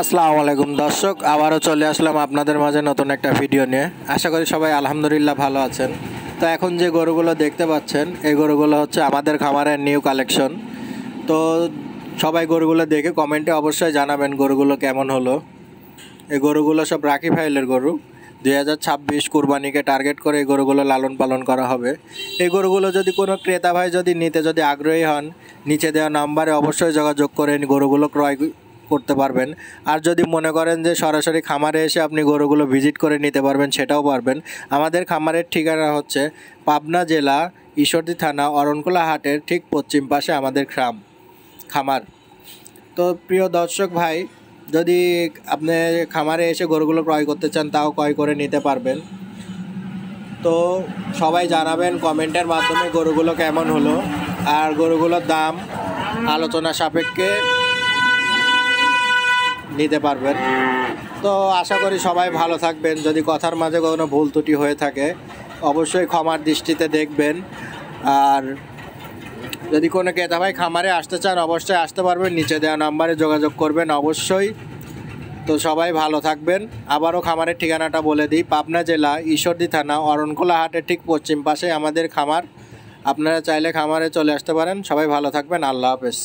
আসসালামু আলাইকুম দর্শক, আবারও চলে আসলাম আপনাদের মাঝে নতুন একটা ভিডিও নিয়ে। আশা করি সবাই আলহামদুলিল্লাহ ভালো আছেন। তো এখন যে গরুগুলো দেখতে পাচ্ছেন এই গরুগুলো হচ্ছে আমাদের খামারের নিউ কালেকশন। তো সবাই গরুগুলো দেখে কমেন্টে অবশ্যই জানাবেন গরুগুলো কেমন হলো। এই গরুগুলো সব রাখি ফাইলের গরু। 2026 কুরবানিকে টার্গেট করে এই গরুগুলো লালন পালন করা হবে। এই গরুগুলো যদি কোনো ক্রেতা ভাই নিতে আগ্রহী হন, নিচে দেওয়া নাম্বারে অবশ্যই যোগাযোগ করে গরুগুলো ক্রয় করতে পারবেন। আর যদি মনে করেন যে সরাসরি খামারে এসে আপনি গরুগুলো ভিজিট করে নিতে পারবেন, সেটাও পারবেন। আমাদের খামারের ঠিকানা হচ্ছে পাবনা জেলা ঈশ্বরদী থানা অরণকুলা হাটের ঠিক পশ্চিম পাশে আমাদের খামার। তো প্রিয় দর্শক ভাই, যদি আপনি খামারে এসে গরুগুলো ক্রয় করতে চান তাও ক্রয় করে নিতে পারবেন। তো সবাই জানাবেন কমেন্টের মাধ্যমে গরুগুলো কেমন হলো, আর গরুগুলোর দাম আলোচনা সাপেক্ষে নিতে পারবেন। তো আশা করি সবাই ভালো থাকবেন। যদি কথার মাঝে কোনো ভুল ত্রুটি হয়ে থাকে অবশ্যই ক্ষমার দৃষ্টিতে দেখবেন। আর যদি কোনো ক্রেতা ভাই খামারে আসতে চান অবশ্যই আসতে পারবেন, নিচে দেওয়া নাম্বারে যোগাযোগ করবেন অবশ্যই। তো সবাই ভালো থাকবেন। আবারও খামারের ঠিকানাটা বলে দিই, পাবনা জেলা ঈশ্বরদী থানা অরণকুলা হাটের ঠিক পশ্চিম পাশে আমাদের খামার। আপনারা চাইলে খামারে চলে আসতে পারেন। সবাই ভালো থাকবেন। আল্লাহ হাফেজ।